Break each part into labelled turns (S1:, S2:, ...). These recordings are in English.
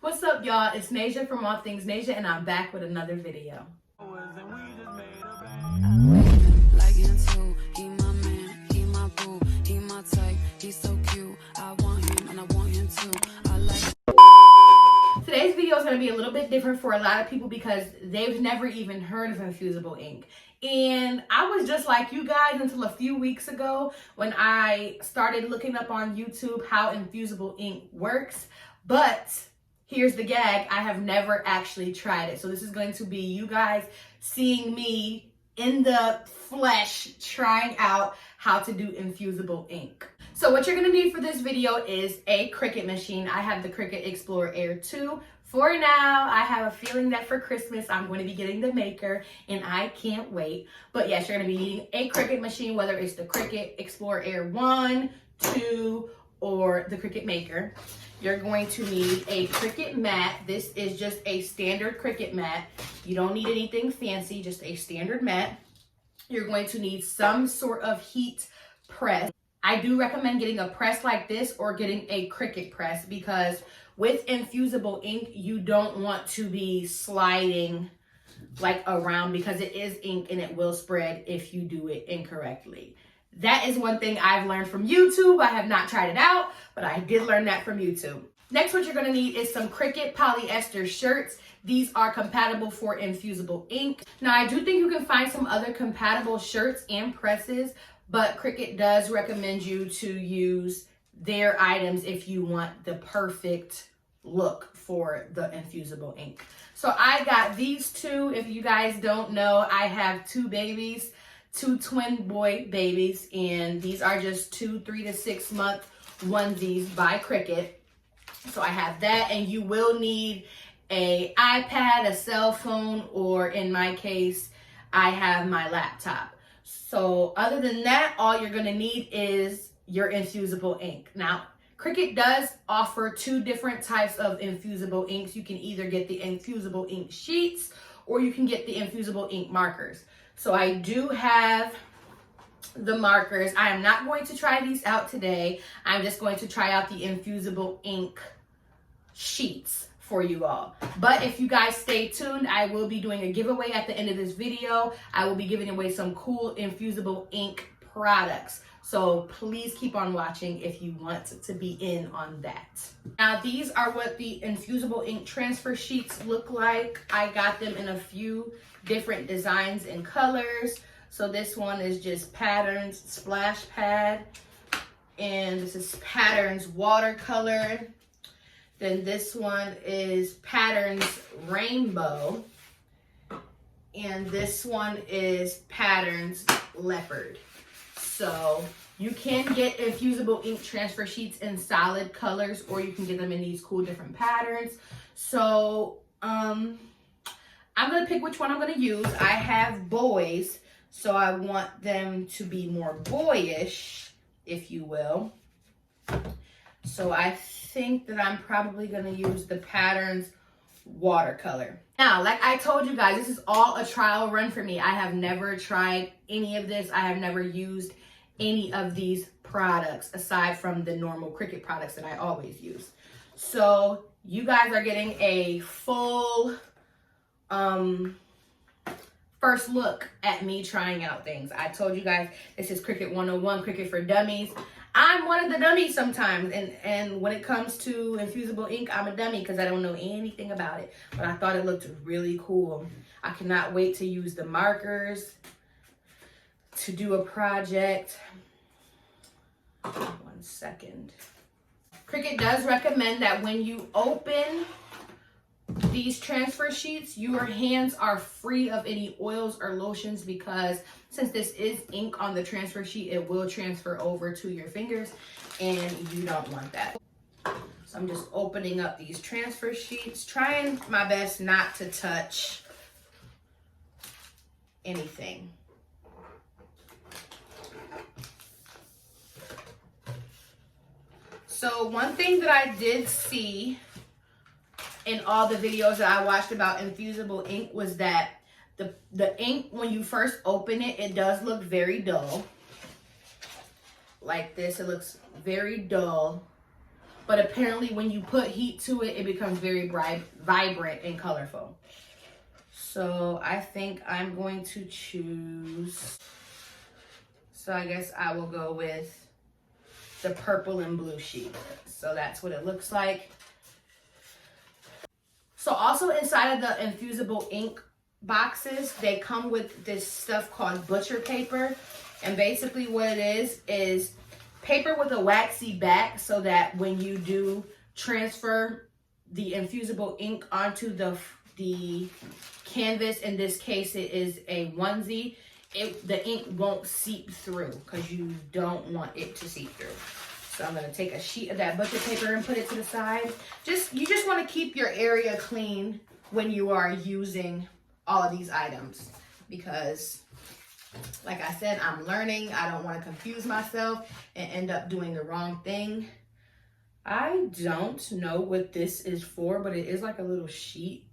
S1: What's up, y'all? It's Nasia from All Things Nasia, and I'm back with another video.
S2: Like him too, he my man, he my boo, he my type, he's so cute. I want him and I want him too. I like.
S1: Today's video is going to be a little bit different for a lot of people because they've never even heard of Infusible ink. And I was just like you guys until a few weeks ago when I started looking up on YouTube how Infusible ink works. But here's the gag, I have never actually tried it. So this is going to be you guys seeing me in the flesh trying out how to do Infusible ink. So what you're gonna need for this video is a Cricut machine. I have the Cricut Explorer Air 2. For now, I have a feeling that for Christmas, I'm going to be getting the Maker, and I can't wait. But yes, you're gonna be needing a Cricut machine, whether it's the Cricut Explorer Air 1, 2, or the Cricut Maker. You're going to need a Cricut mat. This is just a standard Cricut mat. You don't need anything fancy, just a standard mat. You're going to need some sort of heat press. I do recommend getting a press like this or getting a Cricut press because with Infusible ink, you don't want to be sliding like around because it is ink and it will spread if you do it incorrectly. That is one thing I've learned from YouTube. I have not tried it out, but I did learn that from YouTube. Next, what you're gonna need is some Cricut polyester shirts. These are compatible for Infusible ink. Now, I do think you can find some other compatible shirts and presses, but Cricut does recommend you to use their items if you want the perfect look for the Infusible ink. So I got these two. If you guys don't know, I have two babies. Two twin boy babies, and these are just 2 3 to 6 month onesies by Cricut. So I have that, and you will need a iPad, a cell phone, or in my case, I have my laptop. So other than that, all you're gonna need is your Infusible ink. Now, Cricut does offer 2 different types of Infusible inks. You can either get the Infusible ink sheets or you can get the Infusible ink markers. So I do have the markers. I am not going to try these out today. I'm just going to try out the Infusible ink sheets for you all. But if you guys stay tuned, I will be doing a giveaway at the end of this video. I will be giving away some cool Infusible ink products. So please keep on watching if you want to be in on that. Now, these are what the Infusible ink transfer sheets look like. I got them in a few different designs and colors. So this one is just Patterns Splash Pad, and this is Patterns Watercolor. Then this one is Patterns Rainbow, and this one is Patterns Leopard. So you can get Infusible ink transfer sheets in solid colors, or you can get them in these cool different patterns. So I'm gonna pick which one I'm gonna use. I have boys, so I want them to be more boyish, if you will. So I think that I'm probably gonna use the Patterns Watercolor. Now, like I told you guys, this is all a trial run for me. I have never tried any of this. I have never used any of these products aside from the normal Cricut products that I always use. So you guys are getting a full first look at me trying out things. I told you guys this is Cricut 101, Cricut for Dummies. I'm one of the dummies sometimes, and when it comes to Infusible ink, I'm a dummy because I don't know anything about it. But I thought it looked really cool. I cannot wait to use the markers to do a project. 1 second. Cricut does recommend that when you open these transfer sheets, your hands are free of any oils or lotions because since this is ink on the transfer sheet, it will transfer over to your fingers and you don't want that. So I'm just opening up these transfer sheets, trying my best not to touch anything. So one thing that I did see in all the videos that I watched about Infusible ink was that the ink, when you first open it, it does look very dull. Like this, it looks very dull. but apparently when you put heat to it, it becomes very bright, vibrant, and colorful. So I think I'm going to choose, so I guess I will go with the purple and blue sheet. So that's what it looks like. So also inside of the Infusible ink boxes, they come with this stuff called butcher paper. And basically what it is paper with a waxy back, so that when you do transfer the Infusible ink onto the canvas, in this case it is a onesie, the ink won't seep through, because you don't want it to seep through. So I'm going to take a sheet of that butcher paper and put it to the side. You just want to keep your area clean when you are using all of these items, because like I said, I'm learning. I don't want to confuse myself and end up doing the wrong thing. I don't know what this is for, but it is like a little sheet.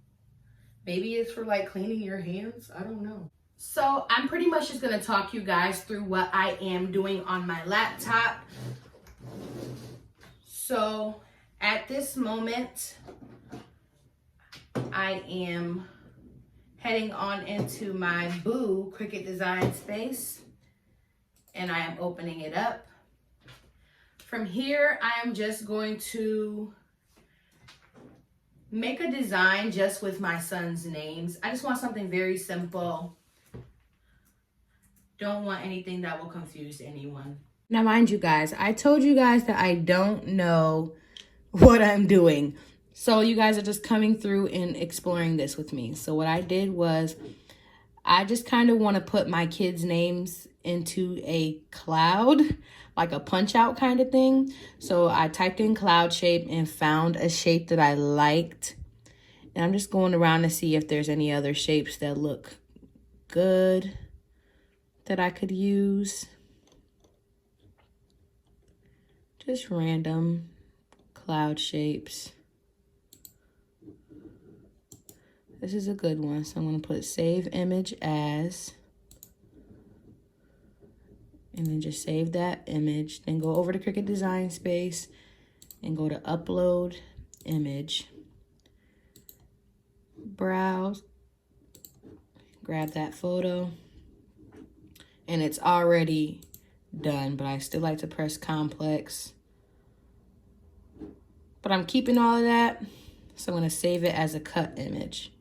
S1: Maybe it's for like cleaning your hands. I don't know. So I'm pretty much just going to talk you guys through what I am doing on my laptop. So at this moment, I am heading on into my Boo Cricut design space, and I am opening it up. From here, I am just going to make a design just with my son's names. I just want something very simple. Don't want anything that will confuse anyone. Now, mind you guys, I told you guys that I don't know what I'm doing. So you guys are just coming through and exploring this with me. So what I did was, I just kind of want to put my kids' names into a cloud, like a punch out kind of thing. So I typed in cloud shape and found a shape that I liked. And I'm just going around to see if there's any other shapes that look good that I could use. Just random cloud shapes. This is a good one. So I'm going to put save image as, and then just save that image. Then go over to Cricut Design Space and go to upload image. Browse. Grab that photo. And it's already done, but I still like to press complex. But I'm keeping all of that, so I'm going to save it as a cut image.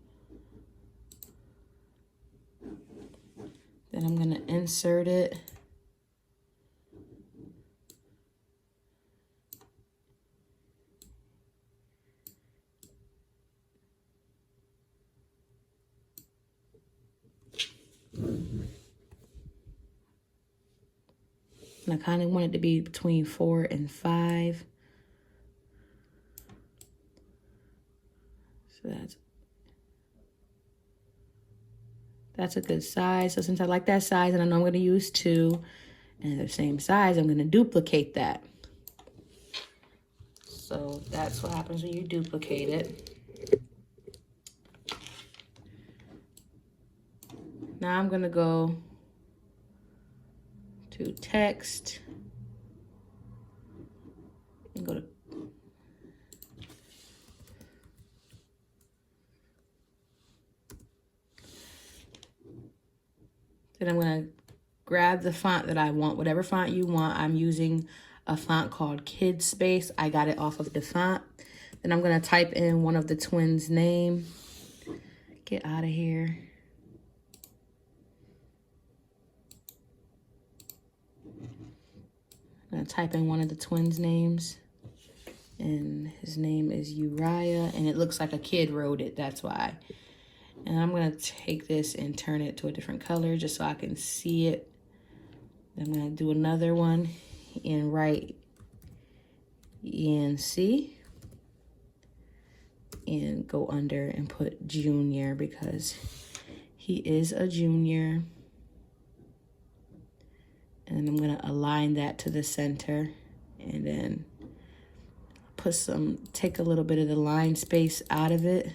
S1: Then I'm going to insert it. And I kind of want it to be between 4 and 5. So that's a good size. So since I like that size and I know I'm going to use 2 and the same size, I'm going to duplicate that. So that's what happens when you duplicate it. Now I'm going to go to text and go to then I'm going to grab the font that I want, whatever font you want. I'm using a font called Kid Space. I got it off of the font. Then I'm going to type in one of the twins' name. Get out of here. I'm going to type in one of the twins' names. And his name is Uriah. And it looks like a kid wrote it. That's why. And I'm going to take this and turn it to a different color just so I can see it. I'm going to do another one and write ENC. And go under and put junior because he is a junior. And I'm going to align that to the center and then take a little bit of the line space out of it.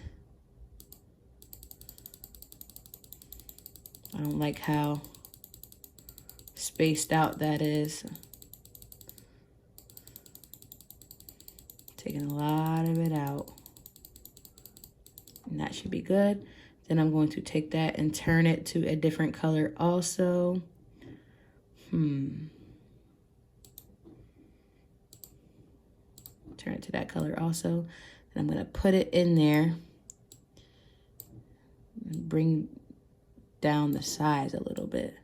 S1: I don't like how spaced out that is. taking a lot of it out. And that should be good. Then I'm going to take that and turn it to a different color also. Turn it to that color also. And I'm going to put it in there and bring down the size a little bit.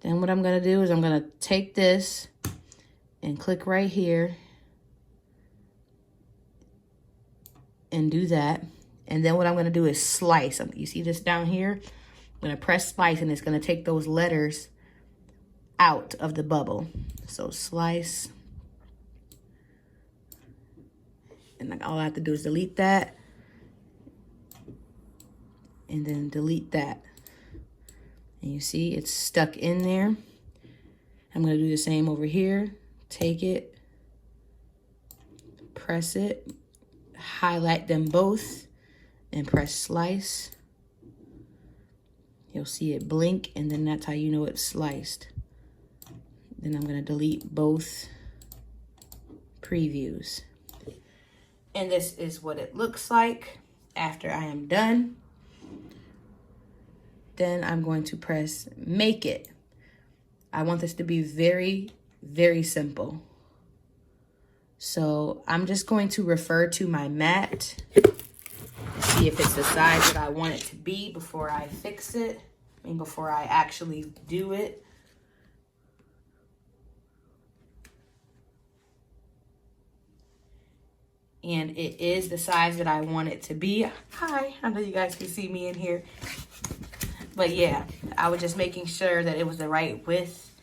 S1: Then what I'm going to do is I'm going to take this and click right here and do that. And then what I'm going to do is slice. You see this down here? I'm going to press slice, and it's going to take those letters out of the bubble. So slice. And all I have to do is delete that. And then delete that. And you see it's stuck in there. I'm going to do the same over here. Take it, press it, highlight them both, and press slice. You'll see it blink, and then that's how you know it's sliced. Then I'm going to delete both previews. And this is what it looks like after I am done. Then I'm going to press make it. I want this to be very, very simple. So I'm just going to refer to my mat, see if it's the size that I want it to be before I fix it. Before I actually do it. And it is the size that I want it to be. Hi, I know you guys can see me in here. But yeah, I was just making sure that it was the right width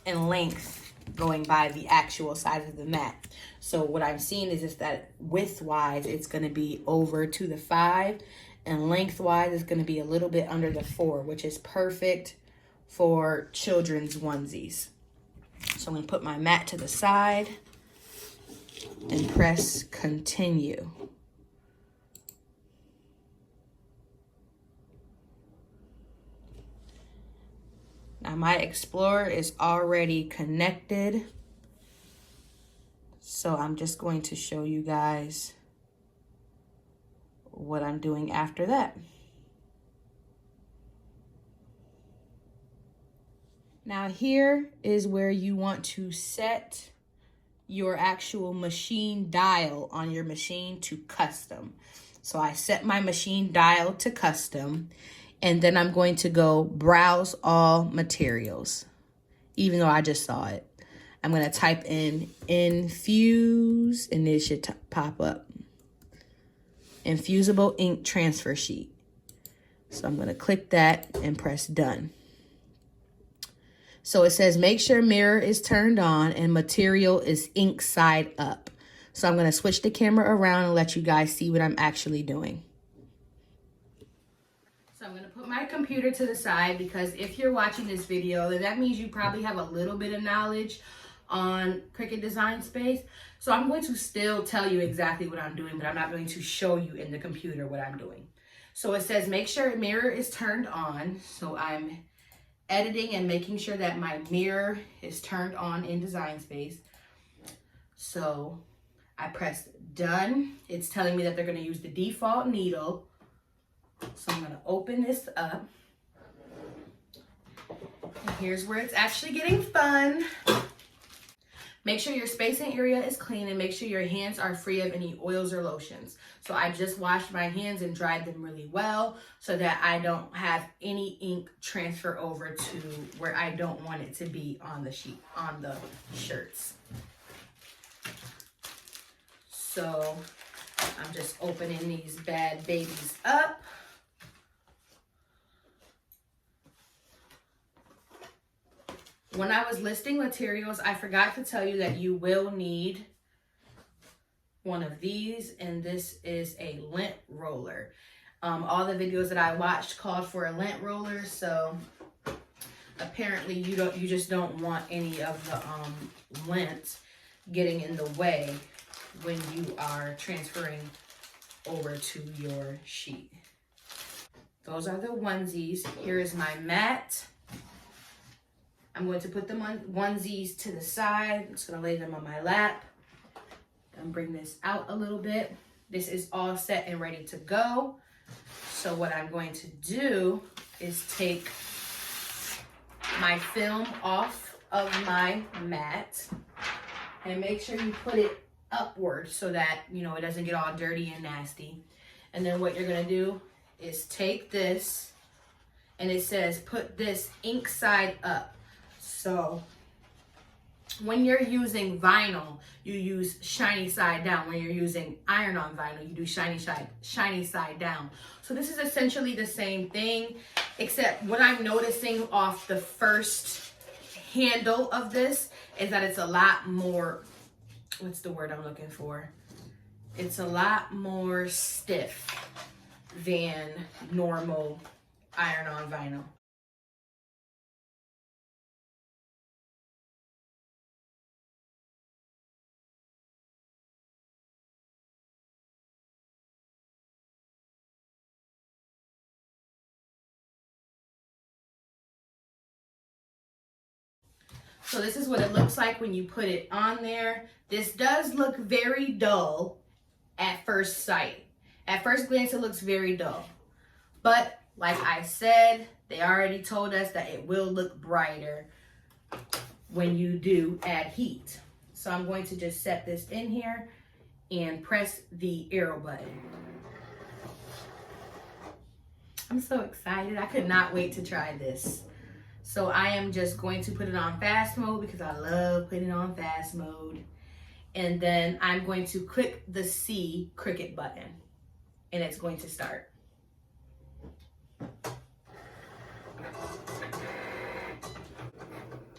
S1: and length going by the actual size of the mat. So what I'm seeing is just that width-wise, it's going to be over to the 5. And length-wise, it's going to be a little bit under the 4, which is perfect for children's onesies. So I'm going to put my mat to the side and press continue. Now my Explorer is already connected. So I'm just going to show you guys what I'm doing after that. Now here is where you want to set your actual machine dial on your machine to custom. So I set my machine dial to custom, and then I'm going to go browse all materials, even though I just saw it. I'm going to type in Infuse, and it should pop up. Infusible ink transfer sheet. So I'm going to click that and press done. So it says make sure mirror is turned on and material is ink side up. So I'm going to switch the camera around and let you guys see what I'm actually doing. So I'm going to put my computer to the side, because if you're watching this video, then that means you probably have a little bit of knowledge on Cricut Design Space. So I'm going to still tell you exactly what I'm doing, but I'm not going to show you in the computer what I'm doing. So it says make sure mirror is turned on. So I'm editing and making sure that my mirror is turned on in Design Space. So I press done. It's telling me that they're going to use the default needle. So I'm going to open this up. And here's where it's actually getting fun. Make sure your spacing area is clean, and make sure your hands are free of any oils or lotions. So I just washed my hands and dried them really well so that I don't have any ink transfer over to where I don't want it to be on the sheet, on the shirts. So I'm just opening these bad babies up. When I was listing materials, I forgot to tell you that you will need one of these, and this is a lint roller. All the videos that I watched called for a lint roller, so apparently you just don't want any of the lint getting in the way when you are transferring over to your sheet. Those are the onesies. Here is my mat. I'm going to put the onesies to the side. I'm just going to lay them on my lap and bring this out a little bit. This is all set and ready to go. So what I'm going to do is take my film off of my mat and make sure you put it upward so that, you know, it doesn't get all dirty and nasty. And then what you're going to do is take this, and it says put this ink side up. So when you're using vinyl, you use shiny side down. When you're using iron-on vinyl, you do shiny side down. So this is essentially the same thing, except what I'm noticing off the first handle of this is that it's a lot more, what's the word I'm looking for? It's a lot more stiff than normal iron-on vinyl. So this is what it looks like when you put it on there. This does look very dull at first sight. At first glance, it looks very dull. But like I said, they already told us that it will look brighter when you do add heat. So I'm going to just set this in here and press the arrow button. I'm so excited. I could not wait to try this. So I am just going to put it on fast mode because I love putting it on fast mode. And then I'm going to click the C Cricut button and it's going to start.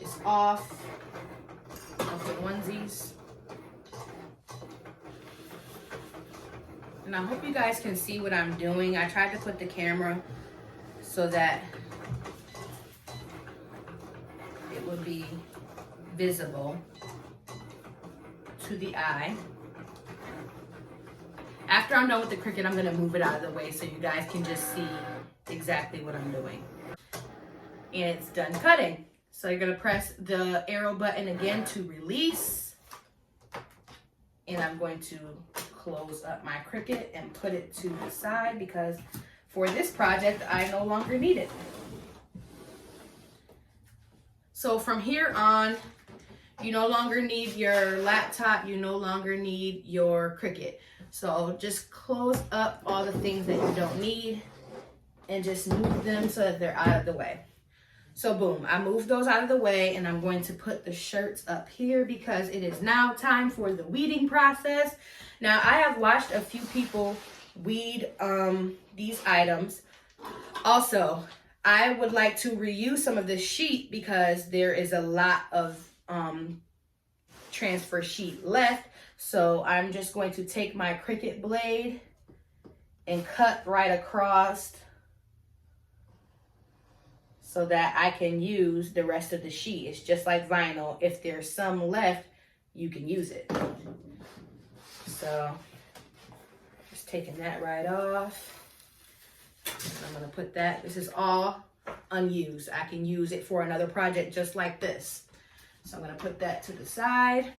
S1: It's off of the onesies. And I hope you guys can see what I'm doing. I tried to put the camera so that it would be visible to the eye. After I'm done with the Cricut, I'm gonna move it out of the way so you guys can just see exactly what I'm doing. And it's done cutting. So you're gonna press the arrow button again to release. And I'm going to close up my Cricut and put it to the side because for this project, I no longer need it. So from here on, you no longer need your laptop, you no longer need your Cricut. So just close up all the things that you don't need and just move them so that they're out of the way. So boom, I moved those out of the way and I'm going to put the shirts up here because it is now time for the weeding process. Now I have watched a few people weed these items. Also, I would like to reuse some of this sheet because there is a lot of transfer sheet left. So I'm just going to take my Cricut blade and cut right across so that I can use the rest of the sheet. It's just like vinyl. If there's some left, you can use it. So just taking that right off. I'm gonna put that, this is all unused. I can use it for another project just like this. So I'm gonna put that to the side.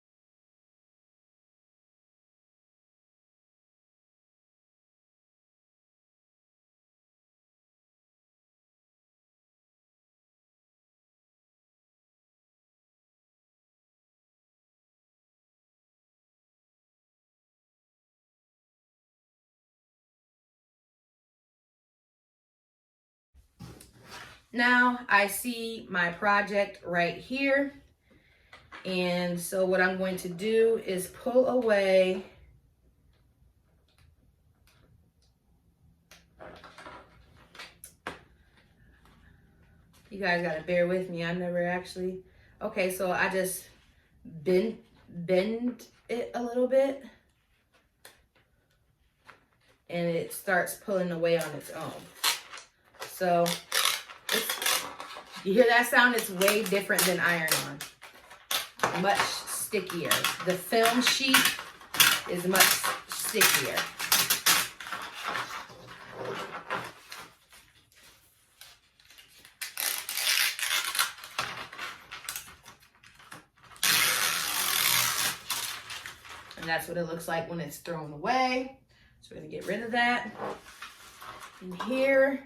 S1: Now I see my project right here. And so what I'm going to do is pull away you guys gotta bear with me. I never actually, okay, so I just bend it a little bit and it starts pulling away on its own. So you hear that sound? It's way different than iron-on. Much stickier. The film sheet is much stickier. And that's what it looks like when it's thrown away. So we're gonna get rid of that. And here,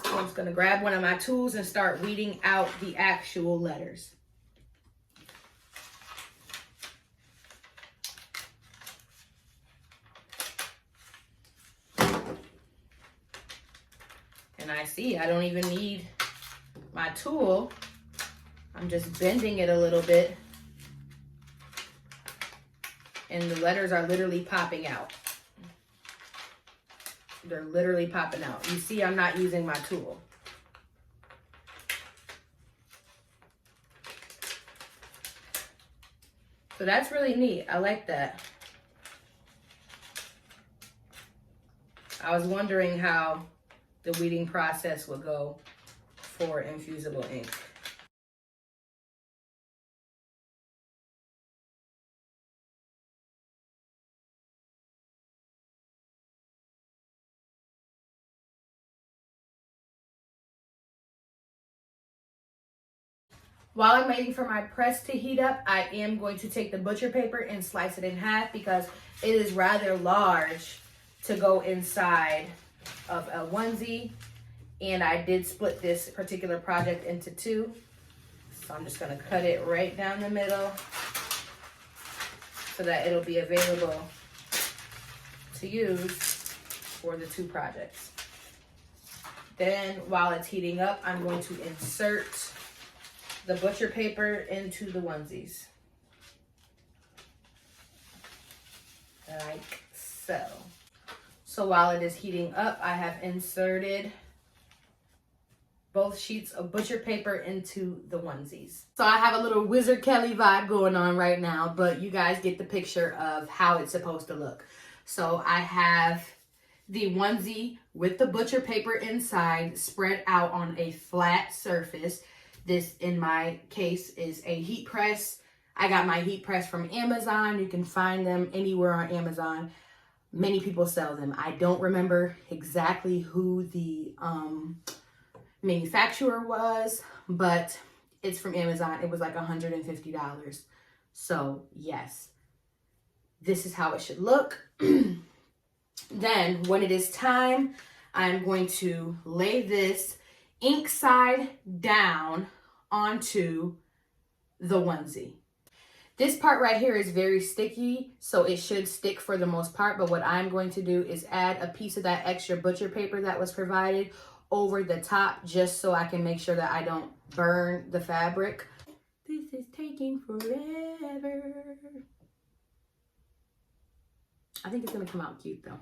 S1: I'm just gonna grab one of my tools and start weeding out the actual letters. And I see I don't even need my tool. I'm just bending it a little bit. And the letters are literally popping out. They're literally popping out. You see, I'm not using my tool. So that's really neat. I like that. I was wondering how the weeding process would go for Infusible ink. While I'm waiting for my press to heat up, I am going to take the butcher paper and slice it in half because it is rather large to go inside of a onesie. And I did split this particular project into two. So I'm just gonna cut it right down the middle so that it'll be available to use for the two projects. Then while it's heating up, I'm going to insert the butcher paper into the onesies. Like so. So while it is heating up, I have inserted both sheets of butcher paper into the onesies. So I have a little Wizard Kelly vibe going on right now, but you guys get the picture of how it's supposed to look. So I have the onesie with the butcher paper inside spread out on a flat surface. This, in my case, is a heat press. I got my heat press from Amazon. You can find them anywhere on Amazon. Many people sell them. I don't remember exactly who the manufacturer was, but it's from Amazon. It was like $150. So yes, this is how it should look. Then when it is time, I'm going to lay this ink side down onto the onesie. This part right here is very sticky, so it should stick for the most part, but what I'm going to do is add a piece of that extra butcher paper that was provided over the top just so I can make sure that I don't burn the fabric. This is taking forever. I think it's gonna come out cute though.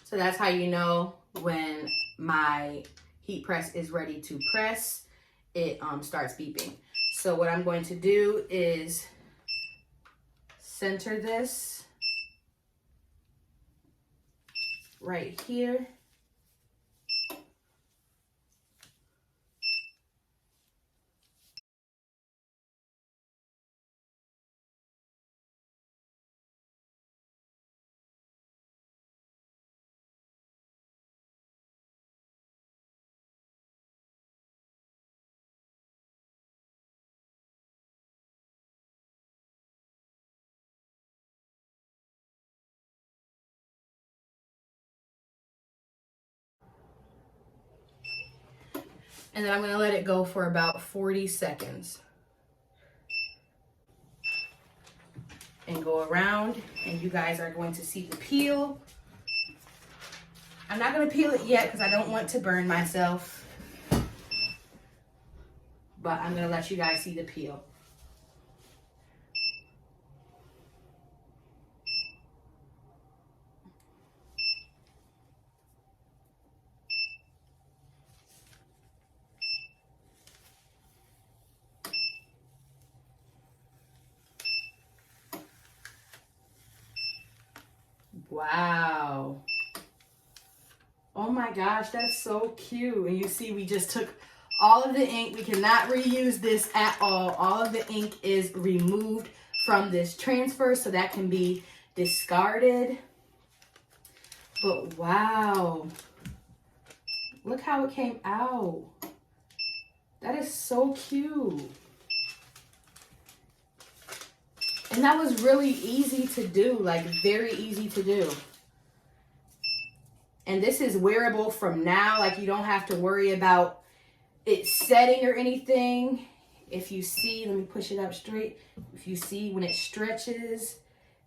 S1: So that's how you know when my heat press is ready to press. It starts beeping. So what I'm going to do is center this right here. And then I'm gonna let it go for about 40 seconds. And go around, and you guys are going to see the peel. I'm not gonna peel it yet because I don't want to burn myself. But I'm gonna let you guys see the peel. Wow. Oh my gosh, that's so cute. And you see we just took all of the ink. We cannot reuse this at all. All of the ink is removed from this transfer, so that can be discarded. But wow. Look how it came out. That is so cute. And that was really easy to do, like very easy to do. And this is wearable from now, like you don't have to worry about it setting or anything. If you see, let me push it up straight. If you see when it stretches,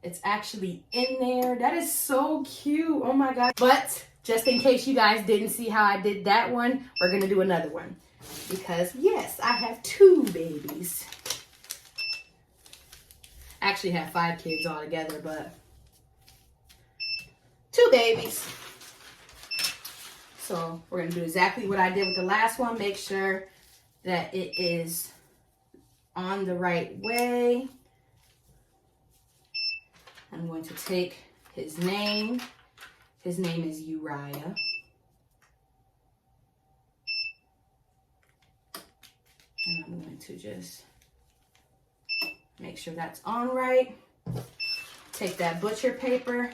S1: it's actually in there. That is so cute, oh my God. But just in case you guys didn't see how I did that one, we're gonna do another one. Because yes, I have 2 babies. I actually have 5 kids altogether, but 2 babies. So we're gonna do exactly what I did with the last one. Make sure that it is on the right way. I'm going to take his name. His name is Uriah. And I'm going to just make sure that's on right. Take that butcher paper,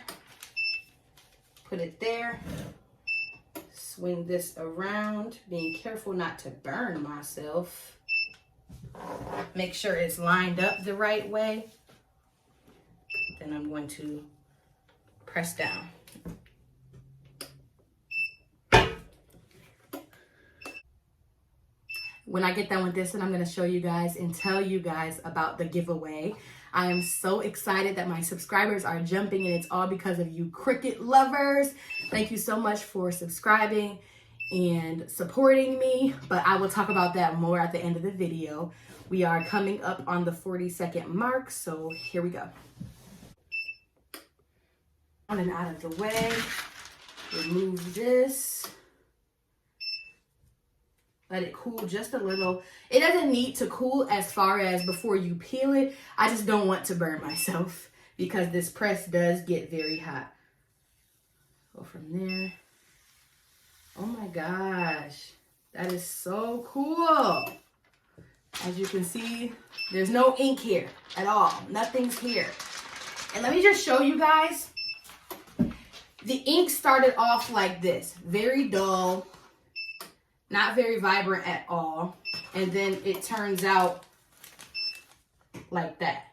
S1: put it there. Swing this around, being careful not to burn myself. Make sure it's lined up the right way. Then I'm going to press down. When I get done with this, and I'm going to show you guys and tell you guys about the giveaway. I am so excited that my subscribers are jumping, and it's all because of you Cricut lovers. Thank you so much for subscribing and supporting me, but I will talk about that more at the end of the video. We are coming up on the 40-second mark, so here we go. On and out of the way, remove this. Let it cool just a little. It doesn't need to cool as far as before you peel it. I just don't want to burn myself because this press does get very hot. Go from there. Oh my gosh, that is so cool. As you can see, there's no ink here at all. Nothing's here. And let me just show you guys. The ink started off like this, very dull. Not very vibrant at all. And then it turns out like that.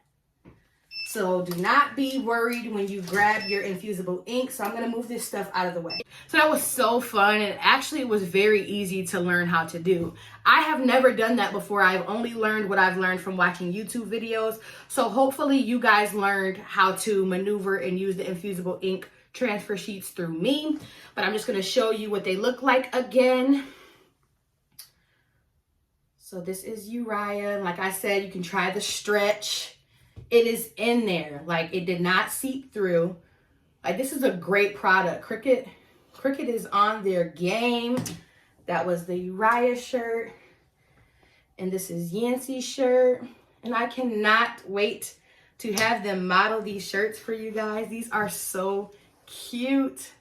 S1: So do not be worried when you grab your infusible ink. So I'm going to move this stuff out of the way. So that was so fun. And actually it was very easy to learn how to do. I have never done that before. I've only learned what I've learned from watching YouTube videos. So hopefully you guys learned how to maneuver and use the infusible ink transfer sheets through me. But I'm just going to show you what they look like again. So this is Uriah. Like I said, you can try the stretch. It is in there. Like it did not seep through. Like this is a great product. Cricut is on their game. That was the Uriah shirt. And this is Yancey's shirt. And I cannot wait to have them model these shirts for you guys. These are so cute.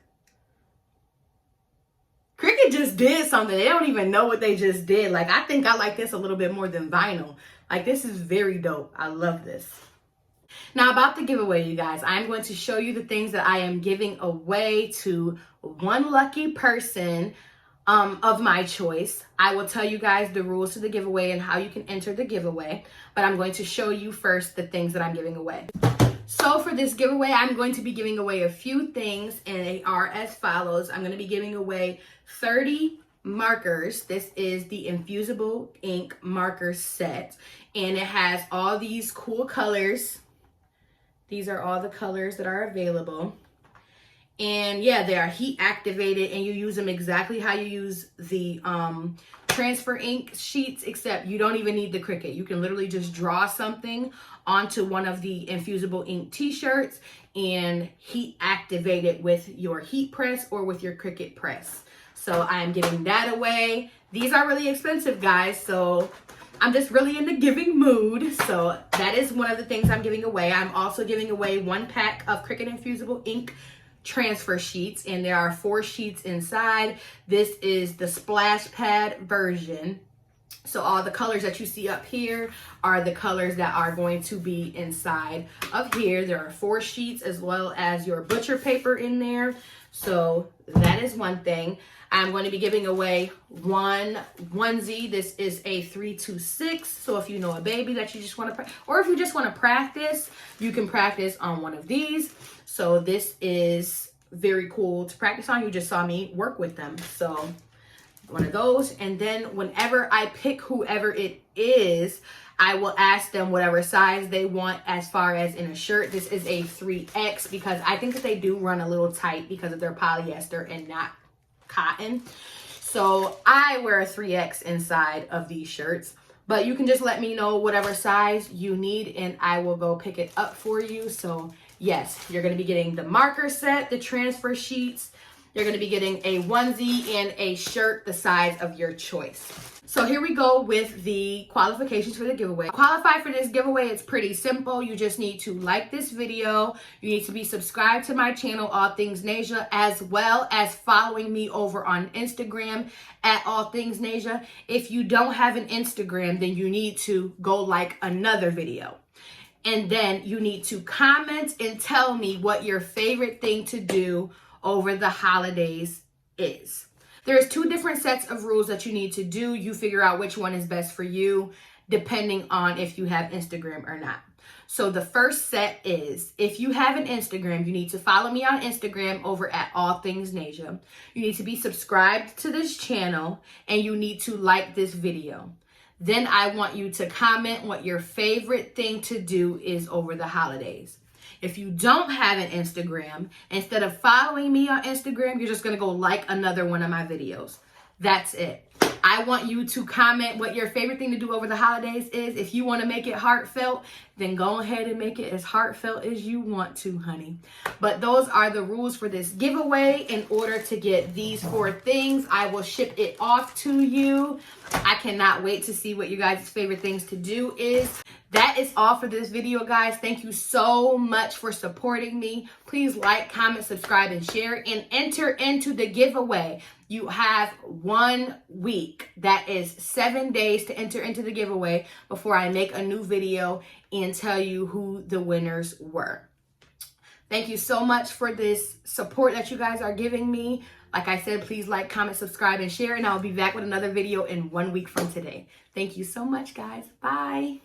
S1: Cricut just did something. They don't even know what they just did. Like, I think I like this a little bit more than vinyl. Like, this is very dope. I love this. Now, about the giveaway, you guys, I'm going to show you the things that I am giving away to one lucky person of my choice. I will tell you guys the rules to the giveaway and how you can enter the giveaway. But I'm going to show you first the things that I'm giving away. So for this giveaway, I'm going to be giving away a few things, and they are as follows. I'm going to be giving away 30 markers. This is the Infusible ink marker set, and it has all these cool colors. These are all the colors that are available. And yeah, they are heat activated, and you use them exactly how you use the transfer ink sheets, except you don't even need the Cricut. You can literally just draw something onto one of the Infusible ink t-shirts and heat activate it with your heat press or with your Cricut press. So I am giving that away. These are really expensive, guys, so I'm just really in the giving mood. So that is one of the things I'm giving away. I'm also giving away 1 pack of Cricut Infusible ink transfer sheets, and there are 4 sheets inside. This is the splash pad version. So all the colors that you see up here are the colors that are going to be inside of here. There are 4 sheets as well as your butcher paper in there. So that is one thing. I'm going to be giving away one onesie. This is a 326. So if you know a baby that you just want to, or if you just want to practice, you can practice on one of these. So this is very cool to practice on. You just saw me work with them. So one of those. And then whenever I pick whoever it is, I will ask them whatever size they want as far as in a shirt. This is a 3X because I think that they do run a little tight because of their polyester and not cotton. So I wear a 3X inside of these shirts, but you can just let me know whatever size you need and I will go pick it up for you. So yes, you're going to be getting the marker set, the transfer sheets. You're going to be getting a onesie and a shirt the size of your choice. So here we go with the qualifications for the giveaway. To qualify for this giveaway, it's pretty simple. You just need to like this video. You need to be subscribed to my channel, All Things Nasia, as well as following me over on Instagram at All Things Nasia. If you don't have an Instagram, then you need to go like another video. And then you need to comment and tell me what your favorite thing to do over the holidays is. There's 2 different sets of rules that you need to do. You figure out which one is best for you, depending on if you have Instagram or not. So the first set is, if you have an Instagram, you need to follow me on Instagram over at All Things Nasia. You need to be subscribed to this channel and you need to like this video. Then I want you to comment what your favorite thing to do is over the holidays. If you don't have an Instagram, instead of following me on Instagram, you're just going to go like another one of my videos. That's it. I want you to comment what your favorite thing to do over the holidays is. If you want to make it heartfelt, then go ahead and make it as heartfelt as you want to, honey. But those are the rules for this giveaway. In order to get these 4 things, I will ship it off to you. I cannot wait to see what you guys' favorite things to do is. That is all for this video, guys. Thank you so much for supporting me. Please like, comment, subscribe, and share, and enter into the giveaway. You have 1 week. That is 7 days to enter into the giveaway before I make a new video and tell you who the winners were. Thank you so much for this support that you guys are giving me. Like I said, please like, comment, subscribe, and share, and I'll be back with another video in 1 week from today. Thank you so much, guys. Bye.